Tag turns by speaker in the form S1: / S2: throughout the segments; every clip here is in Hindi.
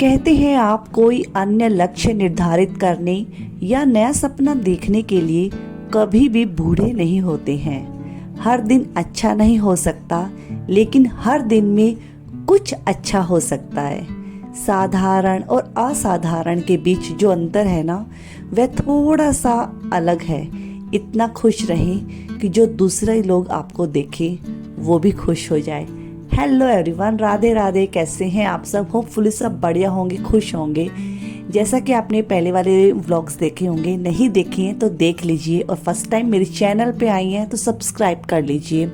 S1: कहते हैं आप कोई अन्य लक्ष्य निर्धारित करने या नया सपना देखने के लिए कभी भी बूढ़े नहीं होते हैं। हर दिन अच्छा नहीं हो सकता, लेकिन हर दिन में कुछ अच्छा हो सकता है। साधारण और असाधारण के बीच जो अंतर है ना, वह थोड़ा सा अलग है। इतना खुश रहें कि जो दूसरे लोग आपको देखें वो भी खुश हो जाए। Hello everyone, Radhe Radhe. कैसे हैं आप सब? होपफुली सब बढ़िया होंगे, खुश होंगे। जैसा कि आपने पहले वाले व्लॉग्स देखे होंगे, नहीं देखे हैं तो देख लीजिए, और फर्स्ट टाइम मेरे चैनल पे आई हैं तो सब्सक्राइब कर लीजिए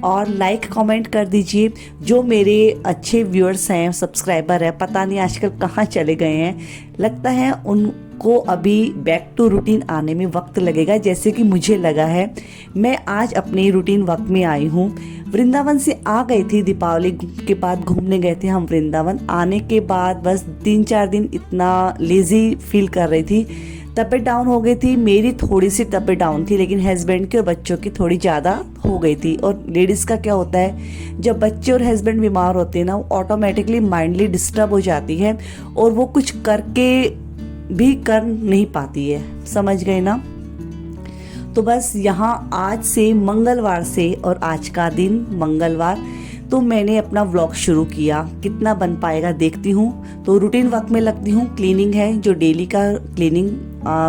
S1: और लाइक कमेंट कर दीजिए। जो मेरे अच्छे व्यूअर्स हैं, सब्सक्राइबर हैं, पता नहीं आजकल कहाँ चले गए हैं। लगता है उनको अभी बैक टू रूटीन आने में वक्त लगेगा, जैसे कि मुझे लगा है। मैं आज अपने रूटीन वक्त में आई हूँ। वृंदावन से आ गई थी, दीपावली के बाद घूमने गए थे हम वृंदावन। आने के बाद बस 3-4 दिन इतना लेजी फील कर रही थी, तबीयत डाउन हो गई थी। मेरी थोड़ी सी तबीयत डाउन थी, लेकिन हस्बैंड की और बच्चों की थोड़ी ज़्यादा हो गई थी। और लेडीज़ का क्या होता है, जब बच्चे और हस्बैंड बीमार होते हैं ना, वो ऑटोमेटिकली माइंडली डिस्टर्ब हो जाती है और वो कुछ करके भी कर नहीं पाती है। समझ गए ना? तो बस यहाँ आज से मंगलवार से, और आज का दिन मंगलवार, तो मैंने अपना व्लॉग शुरू किया। कितना बन पाएगा देखती हूँ। तो रूटीन वर्क में लगती हूँ। क्लीनिंग है, जो डेली का क्लीनिंग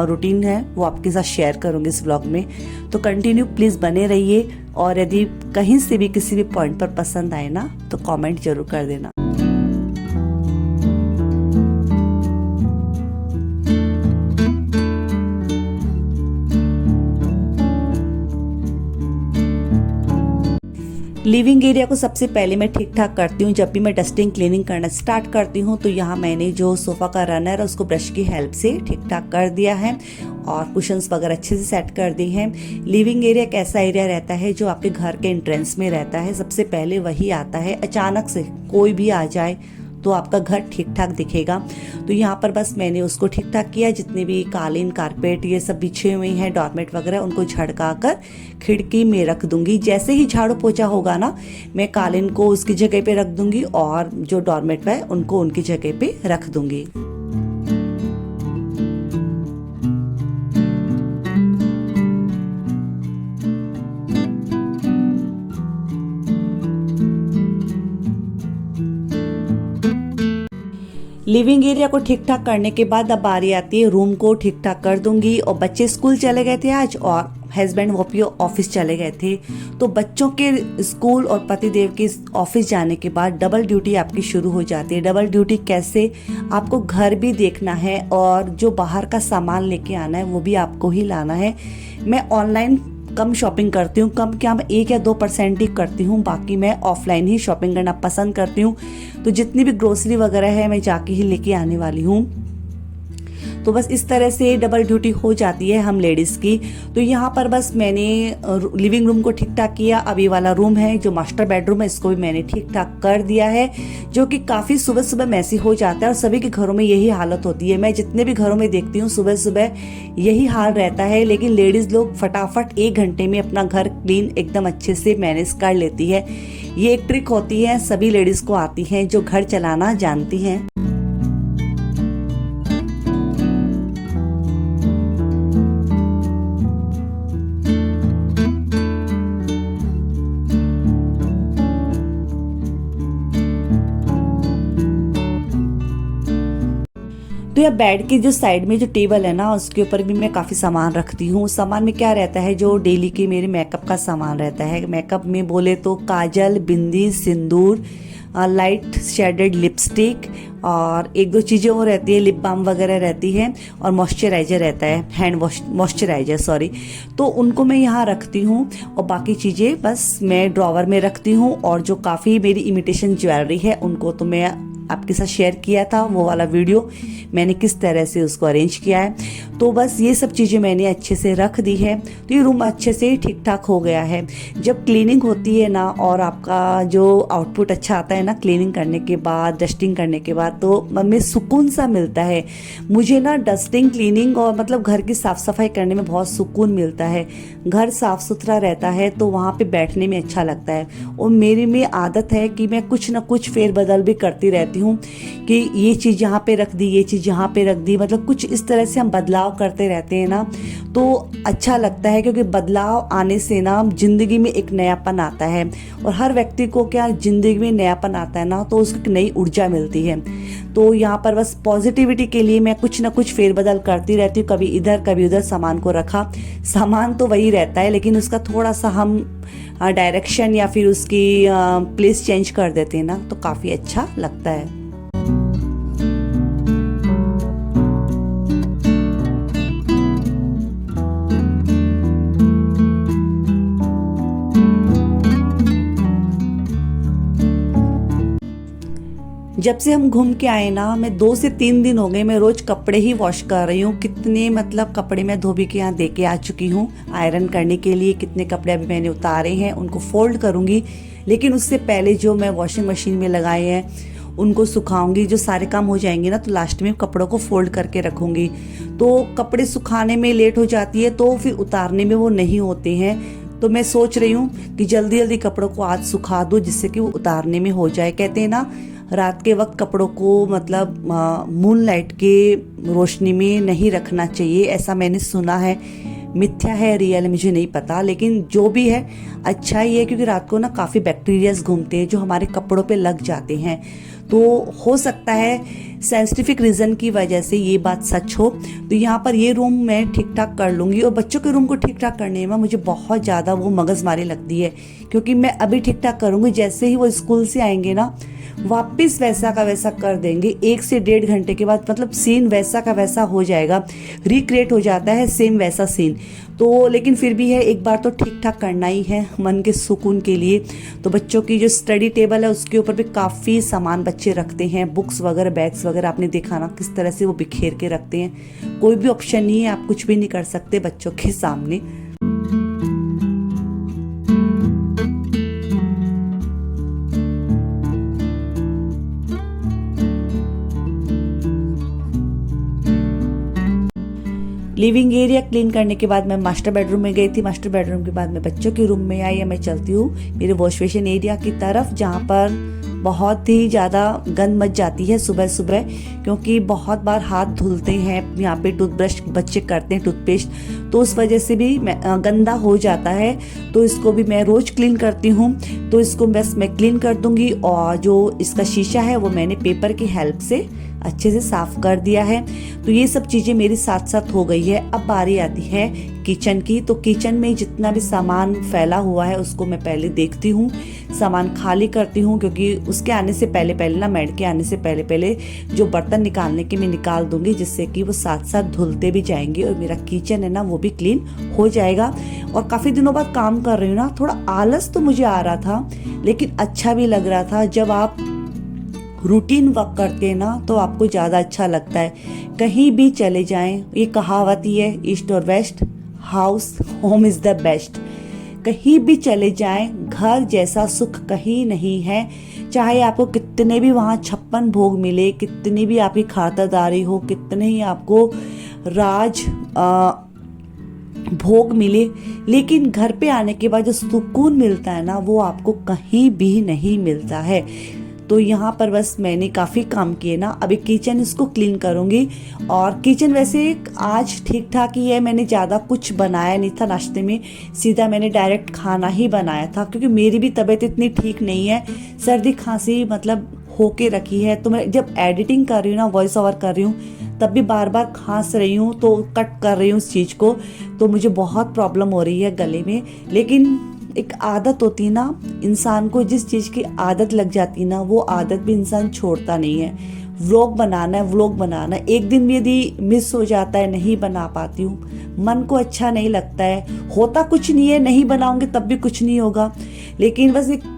S1: रूटीन है वो आपके साथ शेयर करूँगी इस व्लॉग में। तो कंटिन्यू प्लीज़ बने रहिए, और यदि कहीं से भी किसी भी पॉइंट पर पसंद आए ना तो कमेंट जरूर कर देना। लिविंग एरिया को सबसे पहले मैं ठीक ठाक करती हूँ। जब भी मैं डस्टिंग क्लीनिंग करना स्टार्ट करती हूँ तो यहाँ मैंने जो सोफ़ा का रनर है उसको ब्रश की हेल्प से ठीक ठाक कर दिया है, और कुशन्स वगैरह अच्छे से सेट कर दी हैं। लिविंग एरिया एक ऐसा एरिया रहता है जो आपके घर के एंट्रेंस में रहता है, सबसे पहले वही आता है। अचानक से कोई भी आ जाए तो आपका घर ठीक ठाक दिखेगा। तो यहाँ पर बस मैंने उसको ठीक ठाक किया। जितने भी कालीन, कारपेट ये सब बिछे हुए हैं, डॉर्मेट वगैरह, उनको झड़का कर खिड़की में रख दूंगी। जैसे ही झाड़ू पोछा होगा ना, मैं कालीन को उसकी जगह पे रख दूंगी और जो डॉर्मेट है उनको उनकी जगह पे रख दूंगी। लिविंग एरिया को ठीक ठाक करने के बाद अब बारी आती है रूम को ठीक ठाक कर दूंगी। और बच्चे स्कूल चले गए थे आज, और हस्बैंड वो भी ऑफिस चले गए थे। तो बच्चों के स्कूल और पतिदेव के ऑफिस जाने के बाद डबल ड्यूटी आपकी शुरू हो जाती है। डबल ड्यूटी कैसे? आपको घर भी देखना है और जो बाहर का सामान लेके आना है वो भी आपको ही लाना है। मैं ऑनलाइन कम शॉपिंग करती हूँ, कम क्या, मैं 1 या 2% ही करती हूँ। बाकी मैं ऑफलाइन ही शॉपिंग करना पसंद करती हूँ। तो जितनी भी ग्रोसरी वगैरह है मैं जाके ही लेके आने वाली हूँ। तो बस इस तरह से डबल ड्यूटी हो जाती है हम लेडीज़ की। तो यहाँ पर बस मैंने लिविंग रूम को ठीक ठाक किया। अब ये वाला रूम है जो मास्टर बेडरूम है, इसको भी मैंने ठीक ठाक कर दिया है, जो कि काफ़ी सुबह सुबह मैसी हो जाता है और सभी के घरों में यही हालत होती है। मैं जितने भी घरों में देखती हूँ सुबह सुबह यही हाल रहता है, लेकिन लेडीज़ लोग फटाफट 1 घंटे में अपना घर क्लीन एकदम अच्छे से मैनेज कर लेती है। ये एक ट्रिक होती है, सभी लेडीज़ को आती है जो घर चलाना जानती हैं। तो यह बेड की जो साइड में जो टेबल है ना, उसके ऊपर भी मैं काफ़ी सामान रखती हूँ। सामान में क्या रहता है, जो डेली के मेरे मेकअप का सामान रहता है। मेकअप में बोले तो काजल, बिंदी, सिंदूर, लाइट शेडेड लिपस्टिक, और 1-2 चीज़ें और रहती है, लिप बाम वगैरह रहती है, और मॉइस्चराइजर रहता है, हैंड वॉश मॉइस्चराइजर सॉरी। तो उनको मैं यहाँ रखती हूँ, और बाकी चीज़ें बस मैं ड्रॉवर में रखती हूँ। और जो काफ़ी मेरी इमिटेशन ज्वेलरी है उनको तो मैं आपके साथ शेयर किया था, वो वाला वीडियो मैंने किस तरह से उसको अरेंज किया है। तो बस ये सब चीज़ें मैंने अच्छे से रख दी है। तो ये रूम अच्छे से ठीक ठाक हो गया है। जब क्लीनिंग होती है ना, और आपका जो आउटपुट अच्छा आता है ना क्लीनिंग करने के बाद, डस्टिंग करने के बाद, तो मन में सुकून सा मिलता है। मुझे ना डस्टिंग, क्लीनिंग और मतलब घर की साफ़ सफाई करने में बहुत सुकून मिलता है। घर साफ़ सुथरा रहता है तो वहाँ पे बैठने में अच्छा लगता है। और मेरी में आदत है कि मैं कुछ ना कुछ फेरबदल भी करती रहती रहती हूँ कि ये चीज़ यहाँ पे रख दी, ये चीज़ यहाँ पे रख दी, मतलब कुछ इस तरह से हम बदलाव करते रहते हैं ना, तो अच्छा लगता है। क्योंकि बदलाव आने से ना ज़िंदगी में एक नयापन आता है, और हर व्यक्ति को क्या ज़िंदगी में नयापन आता है ना, तो उसको एक नई ऊर्जा मिलती है। तो यहाँ पर बस पॉजिटिविटी के लिए मैं कुछ ना कुछ फेरबदल करती रहती हूँ, कभी इधर कभी उधर सामान को रखा। सामान तो वही रहता है, लेकिन उसका थोड़ा सा हम डायरेक्शन या फिर उसकी प्लेस चेंज कर देते हैं ना, तो काफ़ी अच्छा लगता है। जब से हम घूम के आए ना, मैं 2 से 3 दिन हो गए, मैं रोज कपड़े ही वॉश कर रही हूँ। कितने मतलब कपड़े मैं धोबी के यहाँ दे के आ चुकी हूँ आयरन करने के लिए। कितने कपड़े अभी मैंने उतारे हैं, उनको फोल्ड करूँगी। लेकिन उससे पहले जो मैं वॉशिंग मशीन में लगाए हैं उनको सुखाऊंगी। जो सारे काम हो जाएंगे ना, तो लास्ट में कपड़ों को फोल्ड करके रखूँगी। तो कपड़े सुखाने में लेट हो जाती है, तो फिर उतारने में वो नहीं होते हैं। तो मैं सोच रही हूँ कि जल्दी जल्दी कपड़ों को आज सुखा दूँ, जिससे कि वो उतारने में हो जाए। कहते हैं ना, रात के वक्त कपड़ों को मतलब मून लाइट के रोशनी में नहीं रखना चाहिए, ऐसा मैंने सुना है। मिथ्या है रियल है मुझे नहीं पता, लेकिन जो भी है अच्छा ही है। क्योंकि रात को ना काफ़ी बैक्टीरियाज घूमते हैं जो हमारे कपड़ों पे लग जाते हैं। तो हो सकता है साइंटिफिक रीज़न की वजह से ये बात सच हो। तो यहाँ पर ये रूम मैं ठीक ठाक कर लूँगी। और बच्चों के रूम को ठीक ठाक करने में मुझे बहुत ज़्यादा वो मगजमारी लगती है, क्योंकि मैं अभी ठीक ठाक करूँगी, जैसे ही वो स्कूल से आएंगे ना वापस वैसा का वैसा कर देंगे। 1 से 1.5 घंटे के बाद मतलब सीन वैसा का वैसा हो जाएगा, रिक्रिएट हो जाता है सेम वैसा सीन। तो लेकिन फिर भी है, एक बार तो ठीक ठाक करना ही है मन के सुकून के लिए। तो बच्चों की जो स्टडी टेबल है उसके ऊपर भी काफ़ी सामान बच्चे रखते हैं, बुक्स वगैरह, बैग्स वगैरह। आपने देखा ना किस तरह से वो बिखेर के रखते हैं। कोई भी ऑप्शन नहीं है, आप कुछ भी नहीं कर सकते बच्चों के सामने। लिविंग एरिया क्लीन करने के बाद मैं मास्टर बेडरूम में गई थी। मास्टर बेडरूम के बाद मैं बच्चों के रूम में आई। मैं चलती हूँ मेरे वॉश बेसिन एरिया की तरफ, जहाँ पर बहुत ही ज़्यादा गंद मच जाती है सुबह सुबह, क्योंकि बहुत बार हाथ धुलते हैं यहाँ पे, टूथब्रश बच्चे करते हैं, टूथपेस्ट, तो उस वजह से भी गंदा हो जाता है। तो इसको भी मैं रोज़ क्लीन करती हूँ। तो इसको बस मैं क्लीन कर दूँगी। और जो इसका शीशा है वो मैंने पेपर की हेल्प से अच्छे से साफ कर दिया है। तो ये सब चीज़ें मेरी साथ साथ हो गई है। अब बारी आती है किचन की। तो किचन में जितना भी सामान फैला हुआ है उसको मैं पहले देखती हूँ, सामान खाली करती हूँ। क्योंकि उसके आने से पहले पहले ना, मेड के आने से पहले पहले जो बर्तन निकालने के मैं निकाल दूंगी, जिससे कि वो साथ साथ धुलते भी जाएंगे और मेरा किचन है ना वो भी क्लीन हो जाएगा। और काफ़ी दिनों बाद काम कर रही हूँ ना, थोड़ा आलस तो मुझे आ रहा था, लेकिन अच्छा भी लग रहा था। जब आप रूटीन वर्क करते हैं ना, तो आपको ज़्यादा अच्छा लगता है। कहीं भी चले जाएं, ये कहावत ही है, ईस्ट और west, house home is the best. कहीं भी चले जाएं, घर जैसा सुख कहीं नहीं है। चाहे आपको कितने भी वहाँ 56 भोग मिले, कितनी भी आपकी खातिरदारी हो, कितने ही आपको राज भोग मिले, लेकिन घर पे आने के बाद जो सुकून मिलता है ना, वो आपको कहीं भी नहीं मिलता है। तो यहाँ पर बस मैंने काफ़ी काम किए ना। अभी किचन इसको क्लीन करूँगी। और किचन वैसे आज ठीक ठाक ही है, मैंने ज़्यादा कुछ बनाया नहीं था नाश्ते में, सीधा मैंने डायरेक्ट खाना ही बनाया था। क्योंकि मेरी भी तबीयत इतनी ठीक नहीं है, सर्दी खांसी मतलब होके रखी है। तो मैं जब एडिटिंग कर रही हूँ ना, वॉइस ओवर कर रही हूँ, तब भी बार बार खांस रही हूँ, तो कट कर रही हूँ उस चीज़ को। तो मुझे बहुत प्रॉब्लम हो रही है गले में। लेकिन एक आदत होती है ना, इंसान को जिस चीज़ की आदत लग जाती है ना, वो आदत भी इंसान छोड़ता नहीं है। व्लॉग बनाना है, व्लॉग बनाना है, एक दिन भी यदि मिस हो जाता है, नहीं बना पाती हूँ, मन को अच्छा नहीं लगता है। होता कुछ नहीं है, नहीं बनाऊंगी तब भी कुछ नहीं होगा। लेकिन बस एक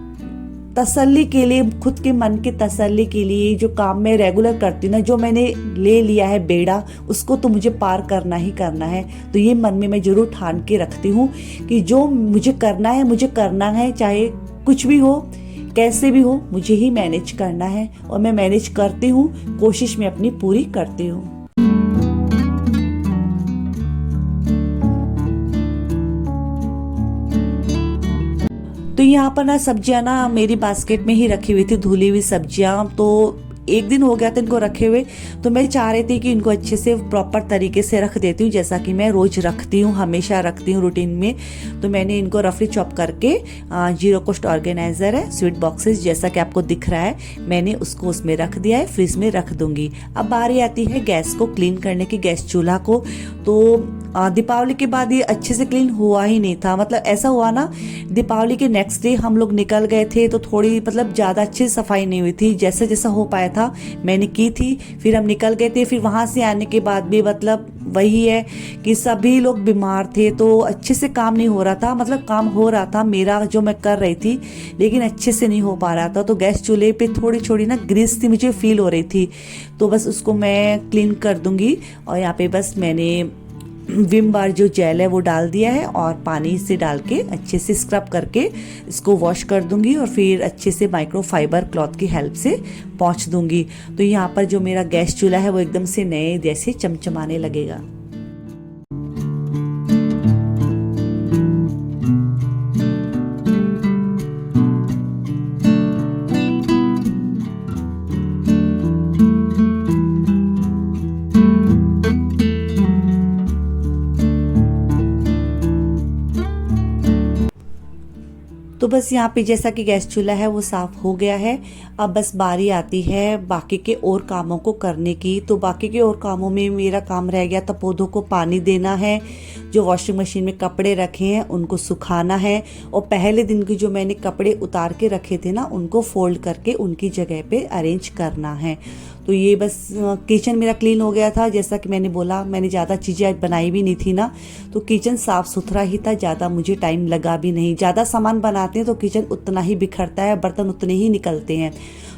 S1: तसल्ली के लिए, खुद के मन के तसल्ली के लिए, जो काम मैं रेगुलर करती हूँ ना, जो मैंने ले लिया है बेड़ा, उसको तो मुझे पार करना ही करना है। तो ये मन में मैं जरूर ठान के रखती हूँ कि जो मुझे करना है, मुझे करना है, चाहे कुछ भी हो, कैसे भी हो, मुझे ही मैनेज करना है। और मैं मैनेज करती हूँ, कोशिश में अपनी पूरी करती हूँ। तो यहाँ पर ना सब्जियाँ ना मेरी बास्केट में ही रखी हुई थी, धुली हुई सब्जियाँ। तो 1 दिन हो गया था इनको रखे हुए, तो मैं चाह रही थी कि इनको अच्छे से प्रॉपर तरीके से रख देती हूँ, जैसा कि मैं रोज रखती हूँ, हमेशा रखती हूँ रूटीन में। तो मैंने इनको रफली चॉप करके जीरो कॉस्ट ऑर्गेनाइजर है, स्वीट बॉक्सेस जैसा कि आपको दिख रहा है, मैंने उसको उसमें रख दिया है, फ्रिज में रख दूंगी। अब बारी आती है गैस को क्लीन करने की, गैस चूल्हा को। तो दीपावली के बाद ये अच्छे से क्लीन हुआ ही नहीं था। मतलब ऐसा हुआ ना, दीपावली के नेक्स्ट डे हम लोग निकल गए थे तो थोड़ी मतलब ज़्यादा अच्छी सफाई नहीं हुई थी, जैसे जैसा हो पाया था मैंने की थी। फिर हम निकल गए थे, फिर वहाँ से आने के बाद भी मतलब वही है कि सभी लोग बीमार थे, तो अच्छे से काम नहीं हो रहा था। मतलब काम हो रहा था मेरा जो मैं कर रही थी, लेकिन अच्छे से नहीं हो पा रहा था। तो गैस चूल्हे पे थोड़ी थोड़ी ना ग्रीस थी मुझे फील हो रही थी, तो बस उसको मैं क्लीन कर दूंगी। और यहाँ पे बस मैंने विम बार जो जेल है वो डाल दिया है और पानी से डाल के अच्छे से स्क्रब करके इसको वॉश कर दूंगी और फिर अच्छे से माइक्रोफाइबर क्लॉथ की हेल्प से पोंछ दूंगी। तो यहाँ पर जो मेरा गैस चूल्हा है वो एकदम से नए जैसे चमचमाने लगेगा। तो बस यहाँ पे जैसा कि गैस चूल्हा है वो साफ हो गया है। अब बस बारी आती है बाकी के और कामों को करने की। तो बाकी के और कामों में मेरा काम रह गया था, पौधों को पानी देना है, जो वॉशिंग मशीन में कपड़े रखे हैं उनको सुखाना है, और पहले दिन के जो मैंने कपड़े उतार के रखे थे ना उनको फोल्ड करके उनकी जगह पे अरेंज करना है। तो ये बस किचन मेरा क्लीन हो गया था। जैसा कि मैंने बोला, मैंने ज़्यादा चीज़ें आज बनाई भी नहीं थी ना, तो किचन साफ़ सुथरा ही था, ज़्यादा मुझे टाइम लगा भी नहीं। ज़्यादा सामान बनाते हैं तो किचन उतना ही बिखरता है, बर्तन उतने ही निकलते हैं।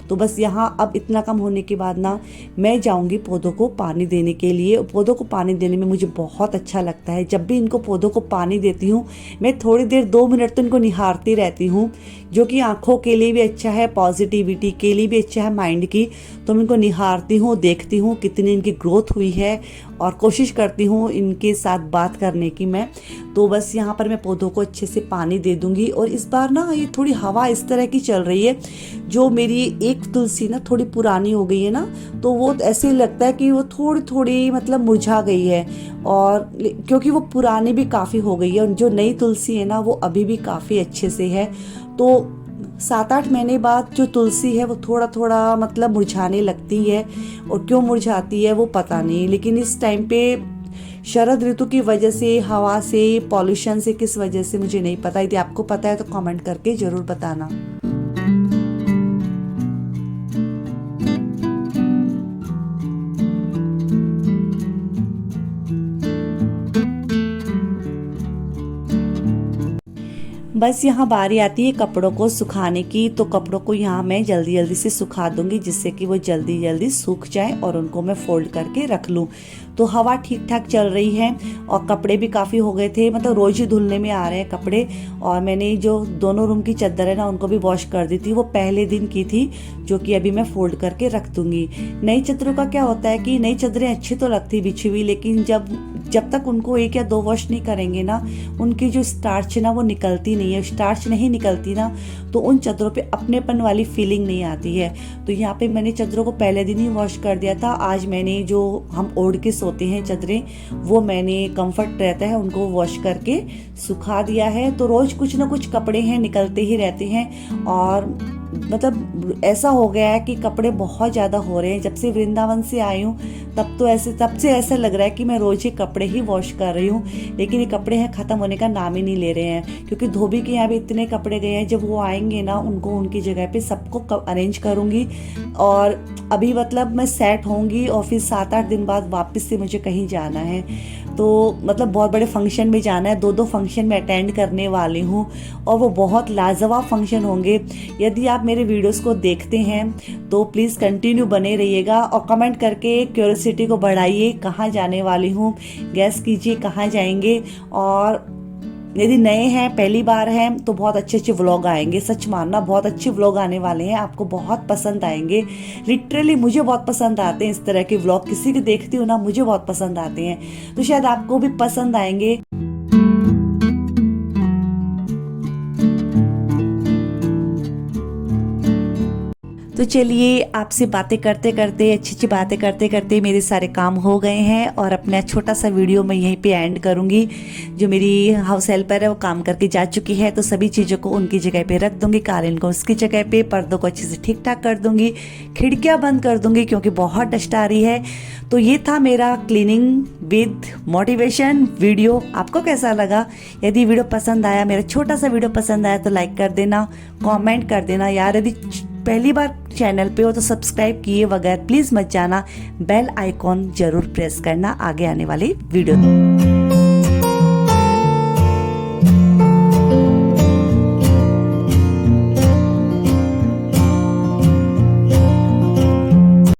S1: तो बस यहाँ अब इतना कम होने के बाद ना मैं जाऊँगी पौधों को पानी देने के लिए। पौधों को पानी देने में मुझे बहुत अच्छा लगता है। जब भी इनको पौधों को पानी देती हूँ मैं थोड़ी देर 2 मिनट तो इनको निहारती रहती हूँ, जो कि आँखों के लिए भी अच्छा है, पॉजिटिविटी के लिए भी अच्छा है, माइंड की। तो मैं इनको निहारती हूँ, देखती हूँ कितनी इनकी ग्रोथ हुई है और कोशिश करती हूँ इनके साथ बात करने की मैं। तो बस यहाँ पर मैं पौधों को अच्छे से पानी दे दूँगी। और इस बार ना ये थोड़ी हवा इस तरह की चल रही है, जो मेरी एक तुलसी ना थोड़ी पुरानी हो गई है ना, तो वो ऐसे लगता है कि वो थोड़ी थोड़ी मतलब मुरझा गई है, और क्योंकि वो पुरानी भी काफ़ी हो गई है। और जो नई तुलसी है ना वो अभी भी काफ़ी अच्छे से है। तो 7-8 महीने बाद जो तुलसी है वो थोड़ा थोड़ा मतलब मुरझाने लगती है, और क्यों मुरझाती है वो पता नहीं। लेकिन इस टाइम पे शरद ऋतु की वजह से, हवा से, पॉल्यूशन से, किस वजह से मुझे नहीं पता। यदि आपको पता है तो कमेंट करके ज़रूर बताना। बस यहाँ बारी आती है कपड़ों को सुखाने की। तो कपड़ों को यहाँ मैं जल्दी जल्दी से सुखा दूंगी, जिससे कि वो जल्दी जल्दी सूख जाए और उनको मैं फोल्ड करके रख लूँ। तो हवा ठीक ठाक चल रही है और कपड़े भी काफ़ी हो गए थे, मतलब रोज ही धुलने में आ रहे हैं कपड़े। और मैंने जो दोनों रूम की चादर है ना उनको भी वॉश कर दी थी, वो पहले दिन की थी, जो कि अभी मैं फोल्ड करके रख दूंगी। नई चादरों का क्या होता है कि नई चादरें अच्छी तो लगती बिछी हुई, लेकिन जब तक उनको 1 या 2 वॉश नहीं करेंगे ना, उनकी जो स्टार्च है ना वो निकलती नहीं है। स्टार्च नहीं निकलती ना तो उन चादरों पे अपनेपन वाली फीलिंग नहीं आती है। तो यहाँ पे मैंने चादरों को पहले दिन ही वॉश कर दिया था। आज मैंने जो हम ओढ़ के सोते हैं चादरें, वो मैंने कंफर्ट रहता है उनको वॉश करके सुखा दिया है। तो रोज कुछ ना कुछ कपड़े हैं निकलते ही रहते हैं, और मतलब ऐसा हो गया है कि कपड़े बहुत ज़्यादा हो रहे हैं। जब से वृंदावन से आई हूँ तब से ऐसा लग रहा है कि मैं रोज ही कपड़े ही वॉश कर रही हूँ, लेकिन ये कपड़े हैं ख़त्म होने का नाम ही नहीं ले रहे हैं। क्योंकि धोबी के यहाँ भी इतने कपड़े गए हैं, जब वो आएंगे ना उनको उनकी जगह पे सबको अरेंज करूँगी। और अभी मतलब मैं सेट होंगी और फिर 7-8 दिन बाद वापस से मुझे कहीं जाना है। तो मतलब बहुत बड़े फंक्शन में जाना है, 2 फंक्शन में अटेंड करने वाली हूँ, और वो बहुत लाजवाब फंक्शन होंगे। यदि आप मेरे वीडियोस को देखते हैं तो प्लीज़ कंटिन्यू बने रहिएगा और कमेंट करके क्यूरियोसिटी को बढ़ाइए, कहाँ जाने वाली हूँ, गैस कीजिए कहाँ जाएंगे। और यदि नए हैं, पहली बार हैं, तो बहुत अच्छे अच्छे व्लॉग आएंगे। सच मानना, बहुत अच्छे व्लॉग आने वाले हैं, आपको बहुत पसंद आएंगे। लिटरली मुझे बहुत पसंद आते हैं इस तरह के व्लॉग, किसी के देखती हूँ ना मुझे बहुत पसंद आते हैं, तो शायद आपको भी पसंद आएंगे। तो तो चलिए, आपसे बातें करते करते, अच्छी अच्छी बातें करते करते मेरे सारे काम हो गए हैं और अपना छोटा सा वीडियो मैं यहीं पे एंड करूँगी। जो मेरी हाउस हेल्पर है वो काम करके जा चुकी है, तो सभी चीज़ों को उनकी जगह पे रख दूँगी, कालीन को उसकी जगह पे, पर्दों को अच्छे से ठीक ठाक कर दूँगी, खिड़कियाँ बंद कर दूँगी क्योंकि बहुत डस्ट आ रही है। तो ये था मेरा क्लीनिंग विद मोटिवेशन वीडियो। आपको कैसा लगा? यदि वीडियो पसंद आया, मेरा छोटा सा वीडियो पसंद आया तो लाइक कर देना, कमेंट कर देना यार। यदि पहली बार चैनल पे हो तो सब्सक्राइब किए बगैर प्लीज़ मत जाना, बेल आइकॉन जरूर प्रेस करना आगे आने वाली वीडियो।